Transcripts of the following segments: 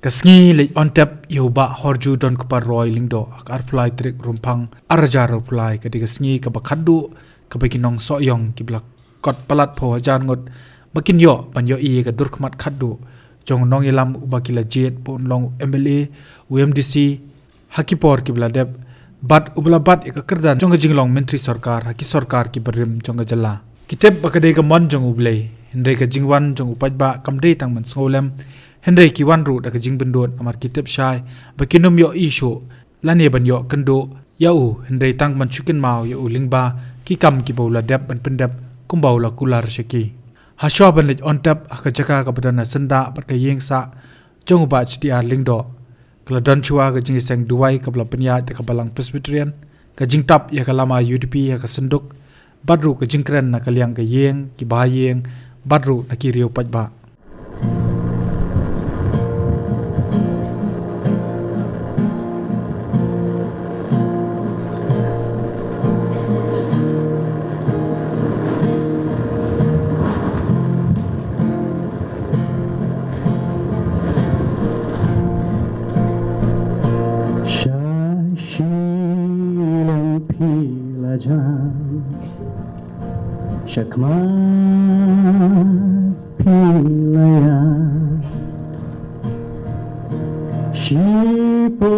Kasngi le on tap yoba horju don kupar roy lingdo akar pulai trik rumpang arajar pulai kadi kasngi ka bakadu ka bakinong soyong kibla kot palat pho ajan ngot bakin yo pan yo i ka durkmat khadu jong nong ilam ubakila jet pon long MLA UMDC hakipor kibla deb bat ubla bat ka kerdan jong jinglong menteri sarkar haki sarkar ki berim jong jala kitep bakade ka mon jong ublei hindai ka jingwan jong upajba kamdei tang man sngolem Henry kiwan ru da kajing bendot amar kitep syai bakinum yo isho lane ban yo kendo yau Henry tang man chukin mau yo lingba ki kam ki bola dep ban pendep kumbau la kular sheki haswa ban lej on tap akajaka ka badana senda pat ka yeng sa jong ba chti ar lingdo kladon chua ka jing seng duai ka bla penya te ka balang presbyterian ka jing tap ya ka lama UDP ya ka senduk badru ka jing kren na ka liang ka yeng ki ba yeng badru na ki riu pajba Shakma pilaya Shipor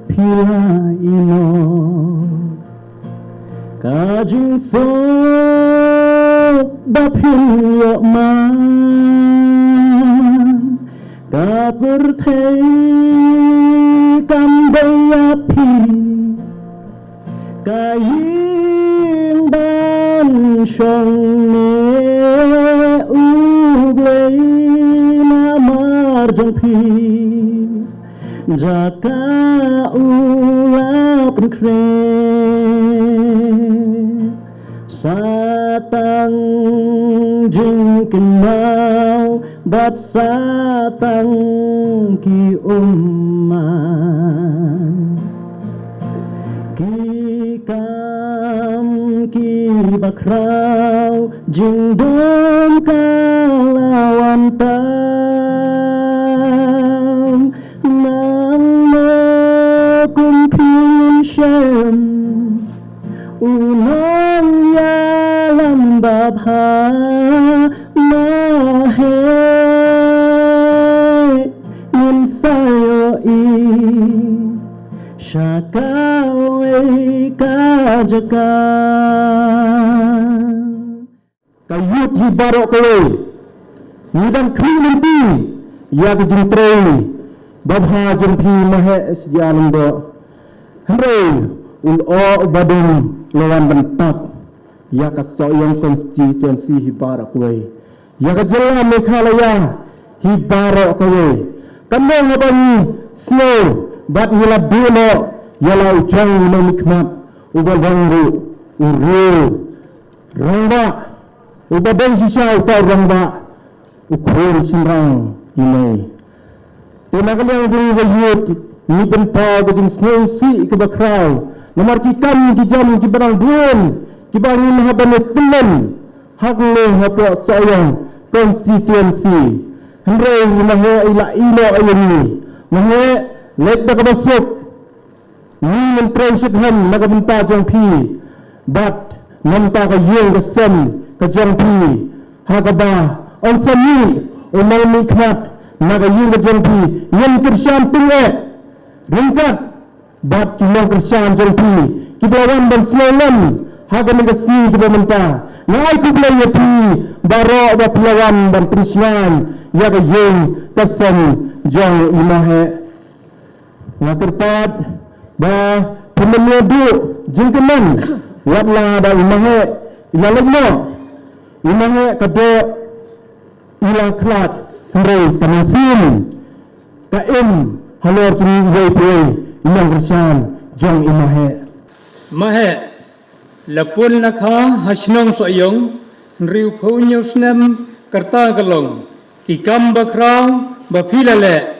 pila ino Kajing so bapin yo man Kapurthei kambaya pi Kaying ban shong ne ublei na mar jong pi Jaka ulap kre Satang jing kenal bat satang ki umman Kam ki bakrau jing dom kalawan tam nang mo kumpin shem unang yalam babha mahe yun sayo i Shakawe kajaka Kayut hibarok kowe Nidang kri nanti Ya kejintrei Babha jempi mahe sejalan do Henry Ulo badung lawan bentak Ya kasoyong konstituensi hibarok kowe Ya kejelan Meghalaya hibarok kowe Kamong ngabani slow Bat yala dino yala ujang na mikmat ubabangru uru rangba ubabang sisya utaw rangba ukur sinrang inay pinagalang diri wayut ni benta gajing snowsi ikabakraw namarkikan kijam kibarang buwan kibarang mahabanit teman haklo hapo sayang konstituensi hendray mahe ila ilo ayuni mahe Let the kabasok ni menteri syidhan nagabenta jong pi bat namta ka yung kasem ka jong pi hagaba on sami umang mikmat nagayung ka jong pi yung kersyaan pinge ringkat bat kimong kersyaan jong pi kibawan dan selawan haga negasi kibamenta ngai kublay ya pi baro ba pilawan dan persyan ya ka yung kasem jong imahe Ngakertat ba pemenudu jingkeman wabla da imahe ilalagno imahe kado ilaklat hare tamasin kaim halor kini waypoy imang kersan jong imahe mahe lapun nakha hasnong soyong riu phonyosnem karta kalong kikam bakrau bapilale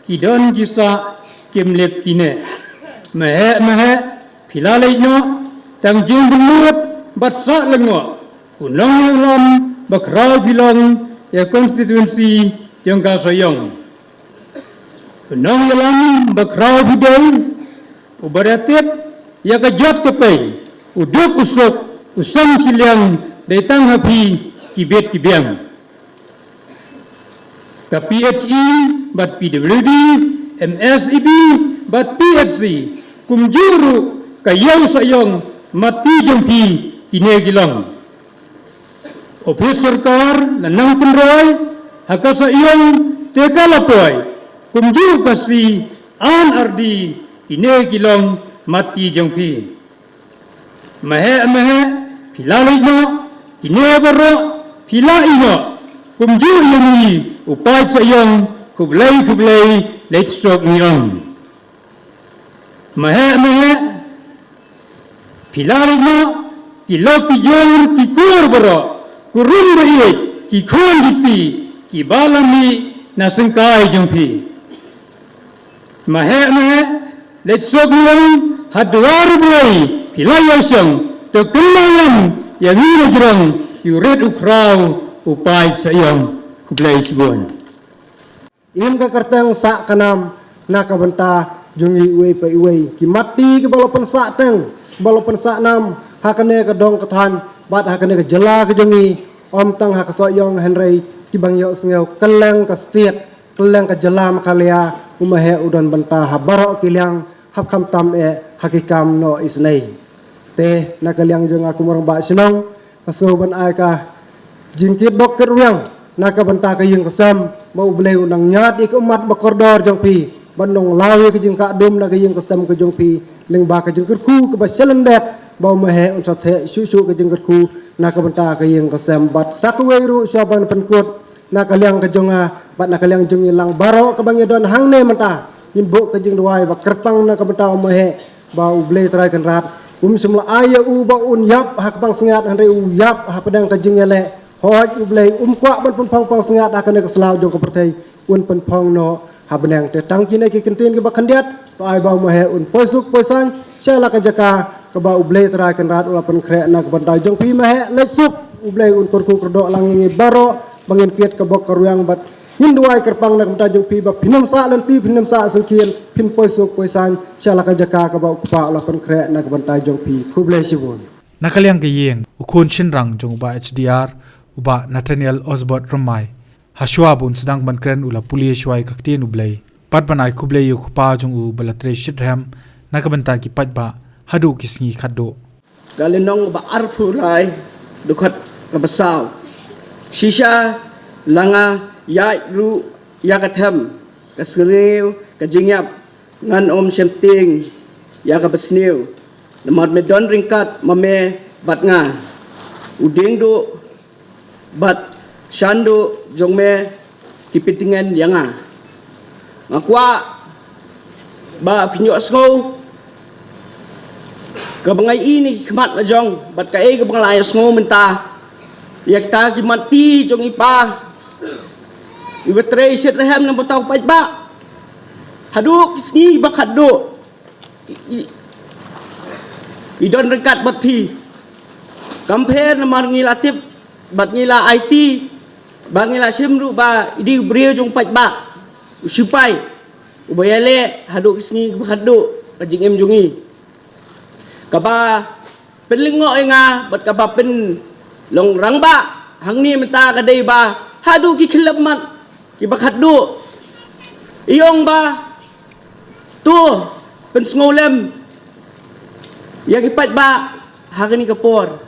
kidon jisa kimlep kine mahe philalai no tam jing bunut bat sa lengo unong lam bakrau philong ya konstituensi jong ka soyong nong yalam bakrau bidai ubaratit ya kajat kepai uduk usuk usam siliang datang hapi kibet kibiang ka PHE bat PWD MSEB bat PHC kumjuru kayang sayong mati jompi kinegilong Ofis Sarkar lanang penroy haka sayong teka lapoy kumjuru kasi an ardi kinegilong mati jompi mahe pilali no kinebaro pilai no kumjur yami upay sayong kublay letsok niyong mahe pilali no kilok kijong kikur baro kurung bait kikon dipi kibalami nasengkai jongpi mahe letsok niyong hadwar bulay pilay asyong tekelang yang ini jerang yuret ukraw upay sayang kublay sibon. Im ka kartang sa kanam nakabanta jungi uwe pa uwe ki mati ke balapan sa teng balapan sa nam hakane ka dong kathan bat hakane ka jala ka jungi om tang hak soyong henry ki bang yo sngeu keleng ka stiet keleng ka jala makalia umahe udan banta habaro kilang hab kham tam hakikam no isnai te nakaliang jung aku morang ba sinong kasau ban ai ka jingkit bok keruyang nakabanta ka yung kasam mau beleu nang nyat ik umat bakordor jong pi bandong lawi ka jing ka dum na ka yung kasam ka jong pi leng ba ka jing kerku ka ba selendet bau mahe un sathe su ka jing kerku nakabanta ka yung kasam bat sakwe ru syaban penkut nakaliang ka jong bat nakaliang jong ilang baro ka bang don hang ne mata imbo ka jing duai ba kerpang nakabanta mahe bau ble trai kan rat semula aya ba un yap hak pang sengat andre yap ha pedang ka jing ele hoj ublei kwa ban pang pang sengat akan ke selau jong ke pertai un pen pang no ha benang te tang kini ke kentin ke bakandiat to ai bau mahe un posuk posan chala ka jaka ke ba ublei trai kan rat ula pen kre na ke bantai jong pi mahe lesuk ublei un korku kerdo langi baro bangin kiet ke bok karuyang bat hinduai kerpang na kemta jong pi ba pinam sa lenti pinam sa sengkien pin posuk posan chala ka jaka ke ba kupa ula pen kre na ke bantai jong pi kublei sibun nakaliang ke yeng ukun shinrang jong ba HDR uba Nathaniel Osbert Ramai Hashwa bun sedang bankren ula pulia shwai kaktin ublay pat banai kublay yu kupa jung u balatre shitram nakabanta ki patba hadu kisngi khaddo galinong ba arpulai dukat kabasaw shisha langa ya ru ya katham kasrew kajingyap ngan om shemting ya kabasnew namad medon ringkat mame batnga uding do bat shandu jongme kipitingan yanga ngakwa ba pinyo asngo kabangai ini kemat la jong bat ka e kabangai asngo menta yak ta ki mati jong ipa ibetre set rehem na bataw pa ba hadu kisni ba khaddo idon rekat bat pi kamper na mar ngilatip bat ngila IT ba ngila simru ba idi brio jong pat ba usupai ubayale hadu kisni khaddo kajing em jongi kaba penlingo nga bat kaba pen long rangba hangni menta kadai ba hadu ki khilamat ki ba khaddo iyong ba tu pen ngolem ya ki pat ba hagani kapor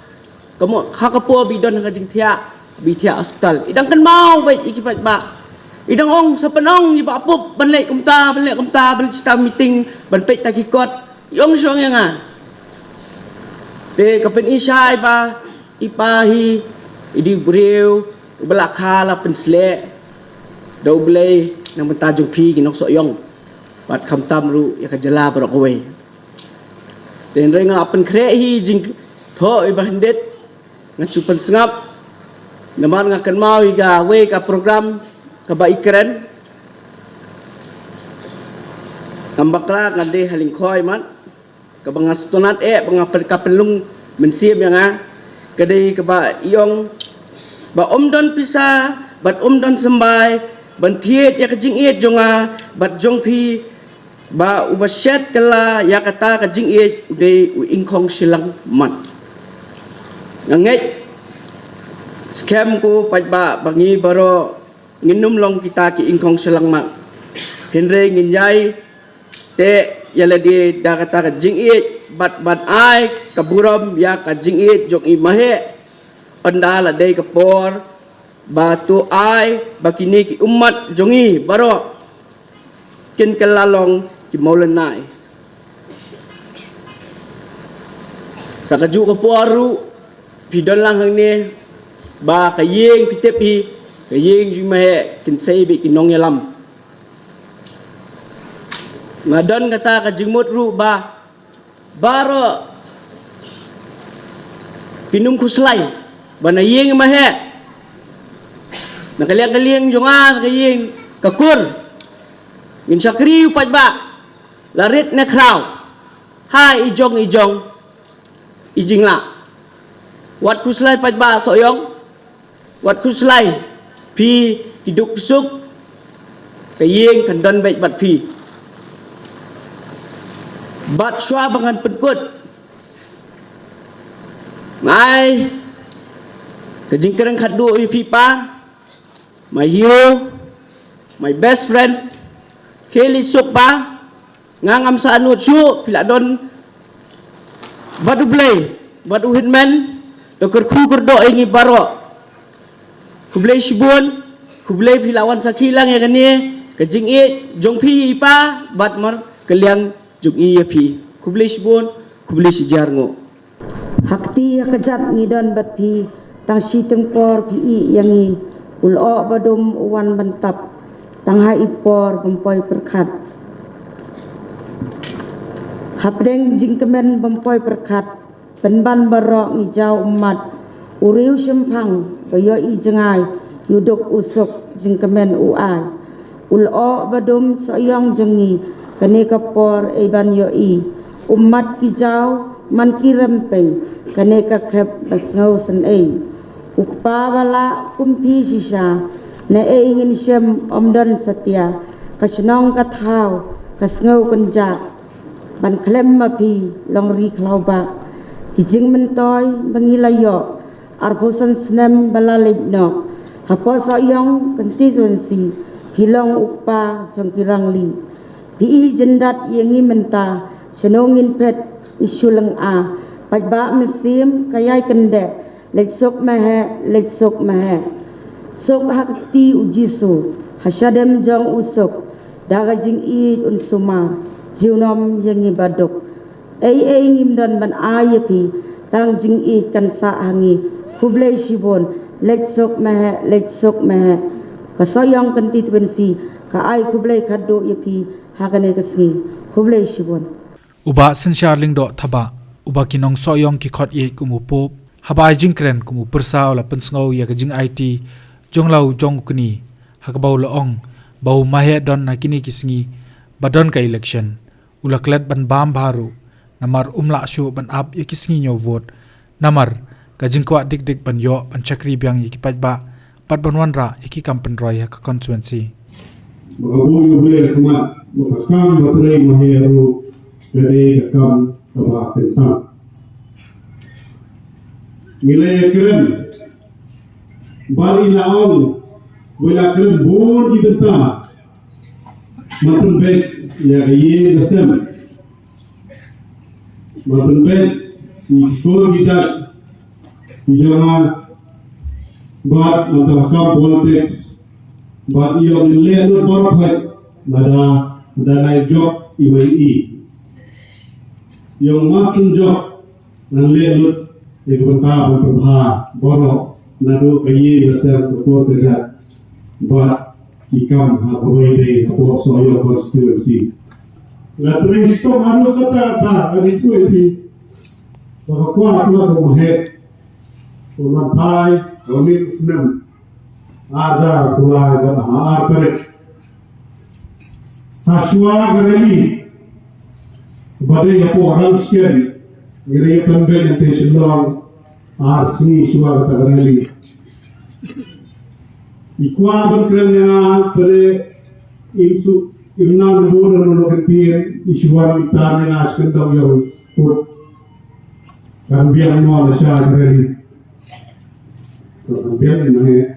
kamu hakapo bidon kajing tia bitia hospital idang kan mau baik ikipat ba idang ong sa panong iba apop banlek kumta ban sta meeting ban pek takikot yong syong nga te kapen isai ba ipahi idi breu belakala pensle double nang mentajung pi kinok so yong bat khamtam ru ya kajala barok we ten re nga apen kre hi jing tho iba hendet ngan supan sengap naman nga kan mau iga we ka program ka ba ikren ambakla ngade halingkhoy man ka banga stunat banga ka pelung mensiam yang kade ka ba iyong ba omdon pisa bat omdon sembai ban thiet ya kajing iet jonga bat jong phi ba ubashet kala ya kata ka jing e de ingkong silang mat ngangai scam ko pat ba bangi baro nginum long kita ki ingkong silang mat henre nginjai te yala di da kata ka jing e bat ai kaburam ya ka jing e jong i mahe pandala dei ka por batu ai bakini ki umat jongi baro kin kalalong ki maulanai sakaju ka poru pidon lang hang ni ba kayeng pitepi kayeng jumahe kin sei bi kinong yalam ngadon kata ka jingmut ru ba baro pinum kuslai bana yeng mahe nakaliang-kaliang jonga kayeng kakur min sakri upat ba larit na kraw hai ijong ijingla wat kuslai pat ba soyong wat kuslai pi kiduk suk kayeng kandon baik bat pi bat shwa bangan penkut mai kajingkereng khadu pi pa my hero, my best friend, Kelly Sukpa, ngangam sa anut su, piladon, badu blay, badu hitman, dokor kukur do ingi baro, kublay sibun, kublay pilawan sa kilang ya kani, kajing it, jong pi ipa, batmar kaliang jong iya pi, kublay sibun, kublay si jarngo. Hakti kajat ngidon bat pi, tang si tempor pi yangi. Ulo badum uwan bantap tangha ipor bempoy perkat hapdeng jingkemen bempoy perkat penban barok ngijau umat uriu sempang bayo i jengai yuduk usuk jingkemen uai ulo badum soyong jengi kane kapor eban yo i umat kijau man kirempe kane kakep basngau sen ukpa wala kumpi sisa na ingin siyam omdan satya kasnong kathau kasngau kenjak ban klem mapi long ri klauba kijing mentoy bangilayo arposan snem balalik no hapo soyong constituency hilong ukpa jongkirang li pi jendat yengi menta senongin pet isuleng a pajba mesim kayai kende leksok mehe sok hakti ujisu hasadem jong usuk daga jing id unsuma jiunom yengi baduk ngimdan ban ayapi tang jing id kan sa hangi kublay shibon leksok mehe kasoyong constituency ka ay kublay kado yapi hakane kasngi kublay shibon uba sensharling do thaba uba kinong soyong ki khot ye kumupop habai jingkren kumu persa ola pensngau ya kajing IT jonglau jongkuni hakbau laong bau mahe don nakini kisngi badon ka election ulaklet ban bam baru namar umla shu ban up ya kisngi nyo vote namar kajing kwa dik ban yo ban chakri byang ya kipat ba pat ban wanra ya ki kampen roy ka constituency magabu yo bele semua makakam batrei mahe ru dari kakam kaba tentang nilai keren bali lawan wala keren bor di benta matun bet ya ye dasam matun bet ni skor kita dijama bat antara politics bat iyo nilai lu borok nada job IWI yang masuk job nilai lu एक बंता प्रभा बोलो नरो कई बसर को तेजा बात की कम हा होई दे को सोयो constituency latri sto maru kata ta ari tu epi so ko atla ko he ko man thai romi usnam aja kulai ban har pare haswa gareli bade yapo orang sien Gere pemben intention long RC suara kagarali. Ikwa berkerana pada imsu imnang nabur nolo kepir isuan itane na skendam yo put kambian mo na siya ready to kambian ni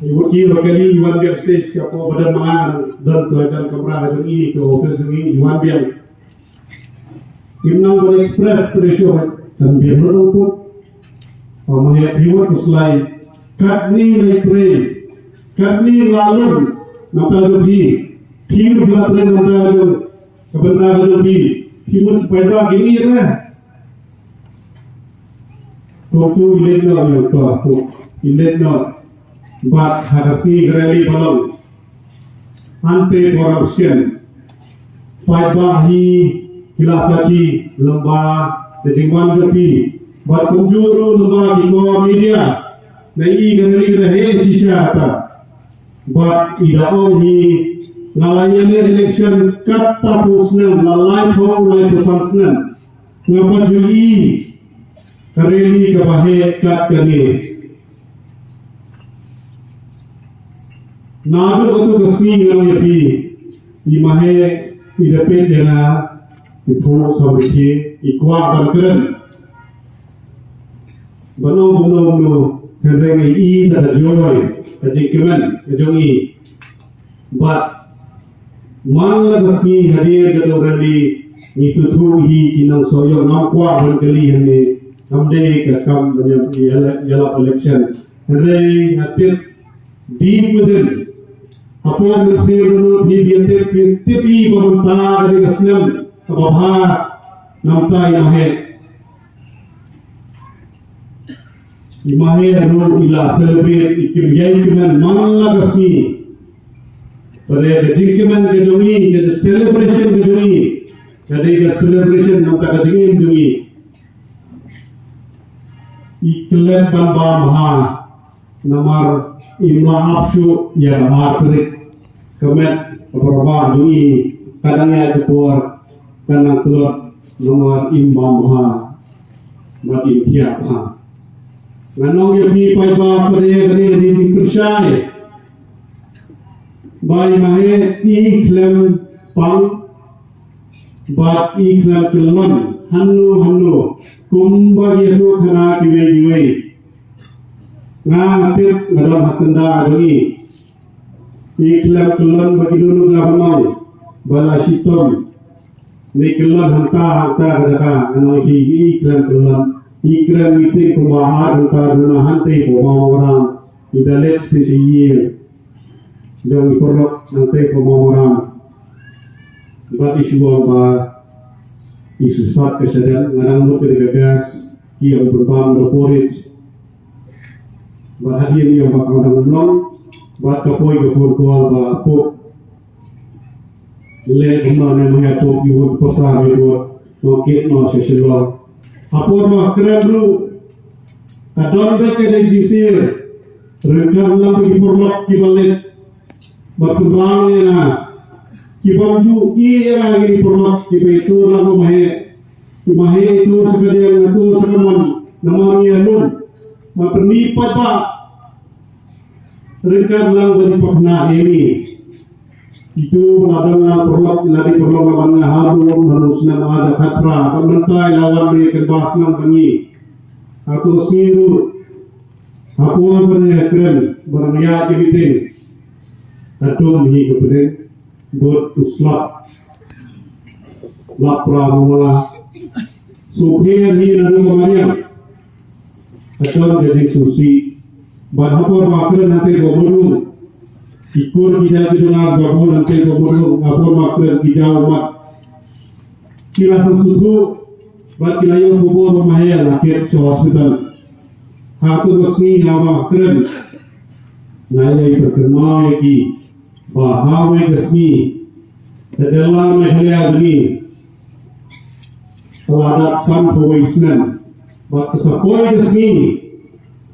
ibu kilo kali iwan biar stage ka po badan mga dan to dan kamera dan ini ke office ini iwan biar imnang boleh express pressure dan biar put pamaya iwan to slide katni na pray katni lalu Napa jadi? Hidup berat dan napa kebenaran jadi? Hidup pada gini lah. Tuh ilet no yang tuh ilet no. Bat harasi rally balong. Ante orang sekian. Pada hi kilasaki lembah dejingwan jadi. Bat kunjuru lembah di bawah media. Nai gani rahe sisa ta. But ida ongi ngalayani election kat tapusnan lalai thong lai pusansnan ngapa juli kareli kabahe kat kani nabu otu kasi ngayapi imahe ida pe dena ipu sabiki ikwa balkren bano Henry i da joy kajikiman kajongi but mangla basi hadir gadorali ni suthu hi kinang soyo namkwa bankali hane someday ka kam banyam yala election Henry hatir deep within upon the same he biante pistipi pamanta dari aslam kabha namta yahe Imahe anu ila celebrate ikimyai kiman mangla kasi pada kejingkiman kejungi ke celebration kejungi kadai ke celebration nampak kejungi kejungi iklan bamba maha namar imla apsu ya akrik kemet perba jungi kadangnya keluar kanang keluar nomor imam maha mati tiap ha Manong yogi pai ba pare gani di persyai bai mahe iklam pang bat iklam kelon hanu kumba yetu khana kiwe nga ngapit ngadam hasenda ajongi iklam kelon bagi dulu glamau bala sitom ni kelon hanta jaka ano iklam kelon ikram itu kumahar untuk hantai orang di dalam sisi dan korok hantai orang buat isu apa isu sat kesadaran ngarang lu kedegas yang berbang berporit buat hadir yang bakal dalam buat kapoi keforkual buat pop le kemana mengatur ibu pasar ibu mungkin no sesuatu Apor makrelu kadon beke de disir rekam lam ki porlok ki balet basbang na ki bamju i era ki porlok ki betur la mahe itu sekalian itu sekaman namanya nun maperni papa rekam lam dari pahna ini itu ladang perlok lari perlok lawan harum harusnya ada khatra pemerintah lawan di kebasnan kami atau siru apa benar keren berniat dibitin atom hi kepada buat uslap lapra mula supir hi nadu kemarian atom jadi susi bahapor makran nanti bodoh Ikur kita dengar bahwa nanti kemudian apa maksud kita umat kila sesuatu buat kila yang kubur memahaya lakir ke hospital hatu resmi nama keren naya berkenal lagi bahwa resmi terjalan mehalia demi teladat san pewaisnan buat kesapoi resmi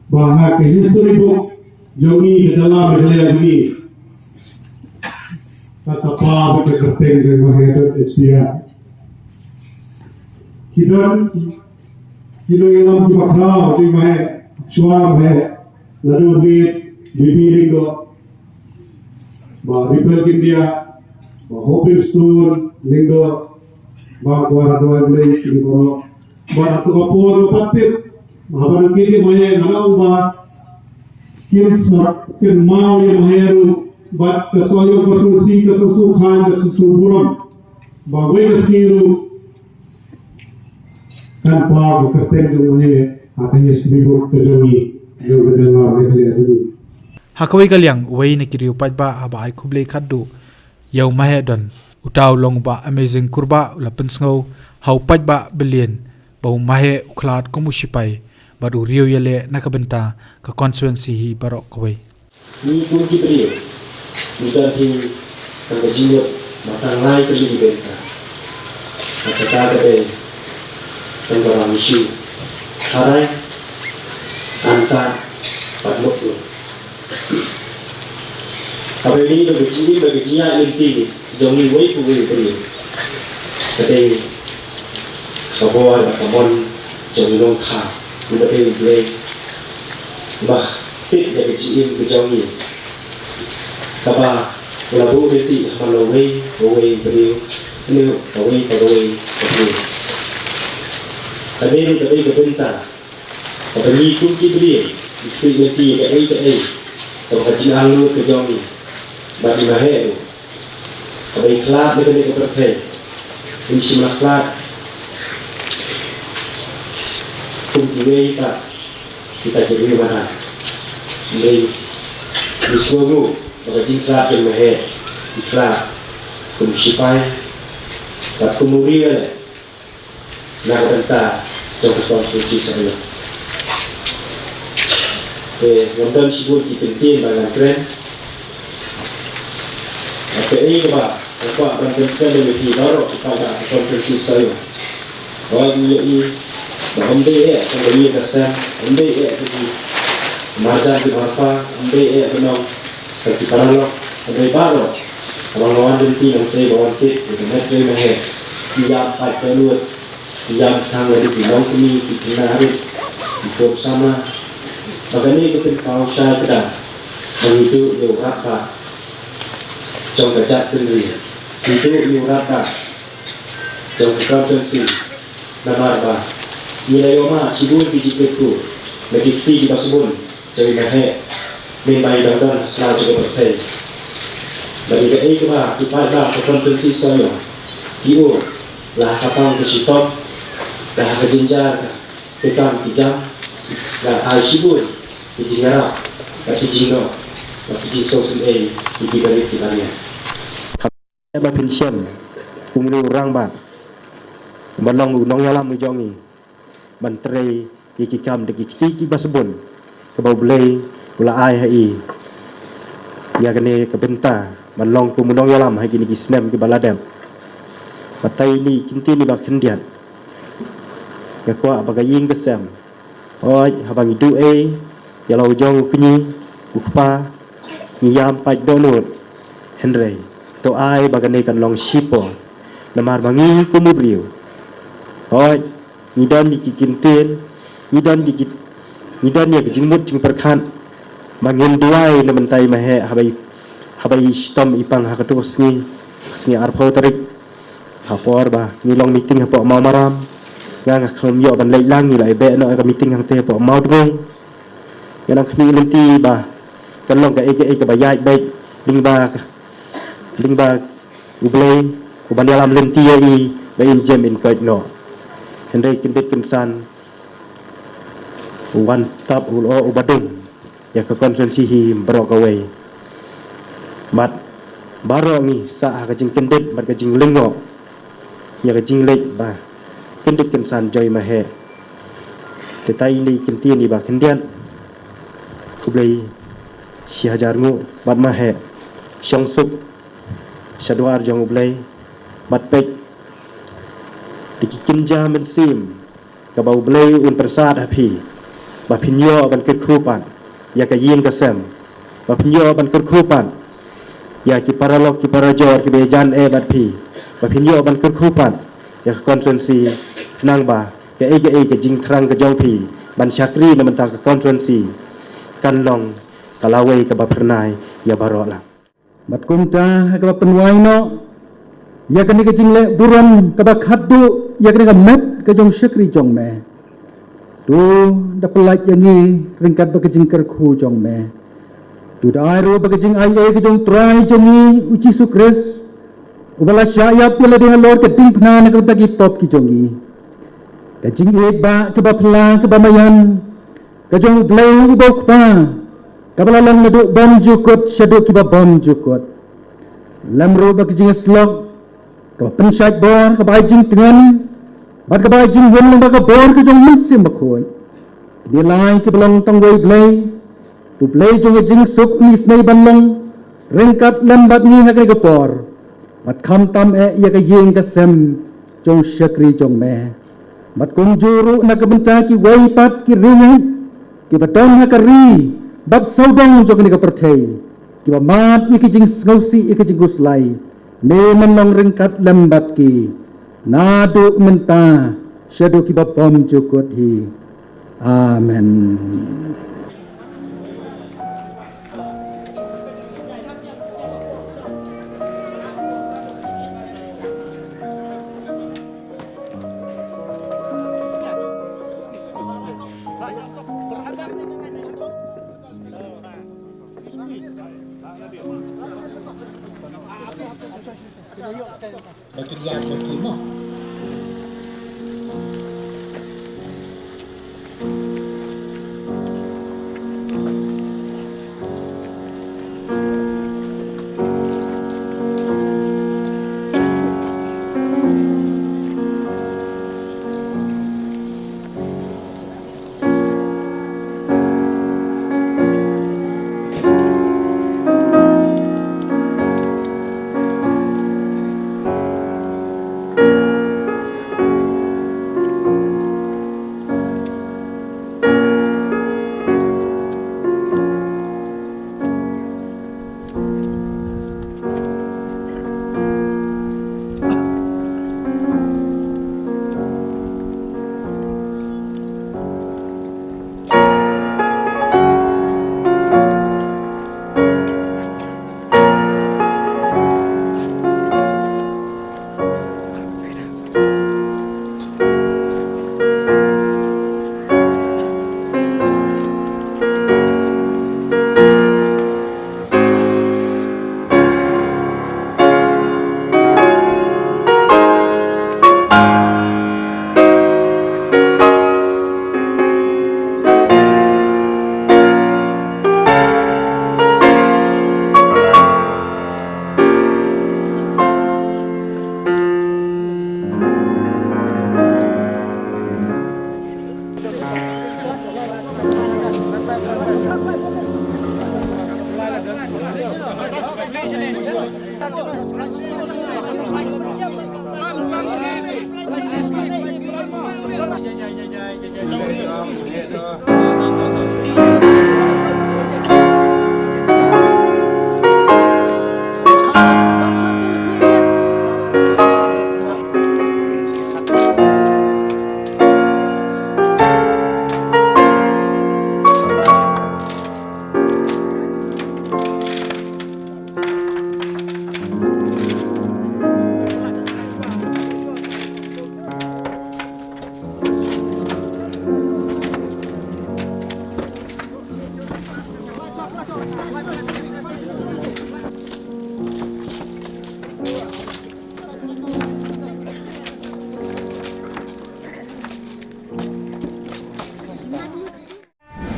bahwa ke history book jongi terjalan mehalia demi Sapa bekerja dengan mahir HDR. Kidon yang dibakar di mahir suara mahir lalu di bibiring do ba Ripple India, ba Hoping Stone, Lindo, ba Kuara Dua Blay, Kiboro, ba Tukapur, Patip, Mahaban Kiki Maya, Nalau ba, Kin Mau yang Maheru, ba Kasoyo Kasusi, Kasusu Khan, Kasusu Buron, ba Wei Kasiru, kan pa Kerten Jumane, Atanya Sibuk Kejongi, Jogo Jangar, Rekli Adu. Hakawai kalyang wai na kiriu pajba aba ai kublei khaddu yau mahe don utaw long ba amazing kurba la pensngau hau pajba billion bau mahe uklat komushipai baru riu yele nakabenta ka constituency hi barok kawai ni pun diberi mudah di tangga jiwa matang lai kali dibenta kata kata tangga ramisi harai anta padlok lo apa ini bagi jinya inti jongi wei ku wei beri kata bahwa kamon jongi long kha mudah beri bah fit dari cium ke jongi kapa labu beti halawai wei beri ini wei beri tapi kebenta apa ni ku beri itu beti ke kalau kaji alu ke jongi bagi mahe apa ikhlas dengan itu berkait ini semua ikhlas kumpulan kita jadi mana ini semua bagi ikhlas dengan mahe ikhlas kumsipai tak kemudian nak entah contoh suci saya nonton sibuk di penting banyak keren apa ini apa rancangan lebih baru kepada konferensi saya bagi ini ambil kembali kesan ambil di marjan di apa ambil benang seperti paralog ambil baru orang lawan nanti nanti bawa kit dengan krim mahir tiap pakai luar tiap tang dari bilang kini kita hari ikut sama bagani itu pausa kita menuju Eropa trong kerja sendiri itu Eropa trong konferensi nama apa nilai oma sibuk dijitu bagi kita sebut jadi mahir membai dan selalu juga bertemu bagi itu kita pada konferensi saya kio lah kapang kesitop lah kejenjar kita kijam lah sibuk dijingarap, dijino, dijisosin dibalik kitanya. Kami berpensiun, umur orang bah, balong unong yalam mujongi, menteri kikam deki kiki basebon, kebau belai, ula ai, ya kene kebenta, balong kumunong yalam hai kini kisnem ke baladem, batai ni kinti ni bak hendian, ya kuat bagai ying kesem, oi habang itu Yalau jauh kini, upa, ngiyam pai donut, Henry, to ai bagaikan long sipo, namar bangi kumubliu. Oi, ngidan dikikintin, ngidan ya kejimut jing perkan, bangin duai lementai mahe habai stom ipang hakatu sni arpau tarik, hapor bah ngilong meeting hapok mau maram, ngang aklom yo ban leilang ngilai be no ka meeting hang te hapok mau dong. Yang kami nanti bah kalau ke bayar baik lingba ublay uban dalam nanti ai bain jam in kait no hendai kintit kinsan uban tap ulo ubadung ya ke konferensi hi barok away mat barok ni sa ka jing kintit mat ka jing lingo ya ka jing lek bah kintit kinsan joy mahe tetai ni kinti ni bah kendian kublai si hajarmu bat mahe syong suk syadwar jong ublai bat pek dikinja mensim kabau ublai un persad hapi bapinyo ban kerkrupan ya kaying kasem bapinyo ban kerkrupan ya ki paralog ki parajor ki bejan bat pi bapinyo ban kerkrupan ya konferensi kenang ba ke jing terang ke jong pi ban syakri na mentang ke konferensi kan long kalawai ke bapernai ya barok lah bat kumta ka penwai no ya kan ka jingle buron ka ba khaddu ya kan ka met ka jong syakri jong me tu da pelaj yangi ringkat ba ka jingker khu jong me tu da ro ba ka jing ai ka jong trai jongi uci sukres ubala syaya pula dengan lor ka ting phna na ka bagi pop ki jongi ka jing ek ba ka ba phla ka ba mayan ka jong blai ubok pa kabala lang nadu bom jukut syadu ki ba bom jukut lamro ba ka jing slok ka pensat bor ka ba jing tengan bat ka ba jing hon lang ba ka bor ka jong musim ba khoi di lai ki belong tong wei blai tu blai jong jing suk ni snai banlong ringkat lambat ni ha ka por bat kham tam ya ka yeng ka sem jong syakri jong me bat kum juru na ka benta ki wei pat ki ringan ki baton ha ka ri bat saudang jong ni ka perthei ki ba mat ki jing ngausi ki jing guslai me manong ringkat lambat ki nadu menta syadu ki ba pom jukut hi amen.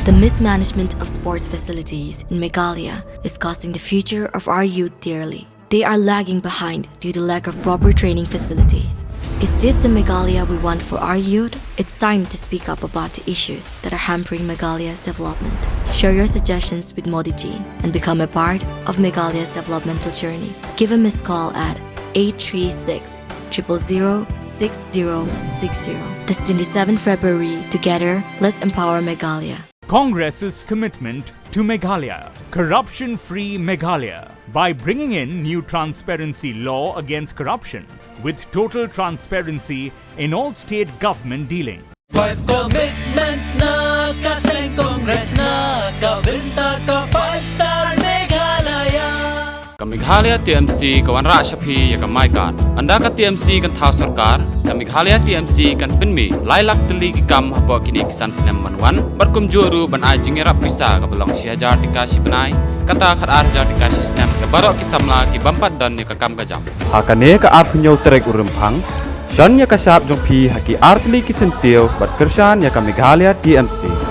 The mismanagement of sports facilities in Meghalaya is costing the future of our youth dearly. They are lagging behind due to lack of proper training facilities. Is this the Meghalaya we want for our youth? It's time to speak up about the issues that are hampering Meghalaya's development. Share your suggestions with Modi ji and become a part of Meghalaya's developmental journey. Give a missed call at 836 000 6060. This 27 February, together, let's empower Meghalaya. Congress's commitment to Meghalaya, corruption-free Meghalaya, by bringing in new transparency law against corruption with total transparency in all state government dealing. 5 commitments na kasing Congress na kabinta ka 5-star Meghalaya. Meghalaya TMC kawan rak syapi ya ka maikat. Anda ka TMC kan thau sarkar, ka Meghalaya TMC kan penmi lailak teli ki kam habo kini kisan sinem manuan, berkum juru ban ajing era pisa ka belong syajar dikasih benai, kata khat arjar dikasih sinem ka barok ki samla ki bampat dan ya ka kam ka jam. Hakane ka ap nyau terek urempang, John ya ka syap jong pi haki artli ki sentil bat kersan ya ka Meghalaya TMC.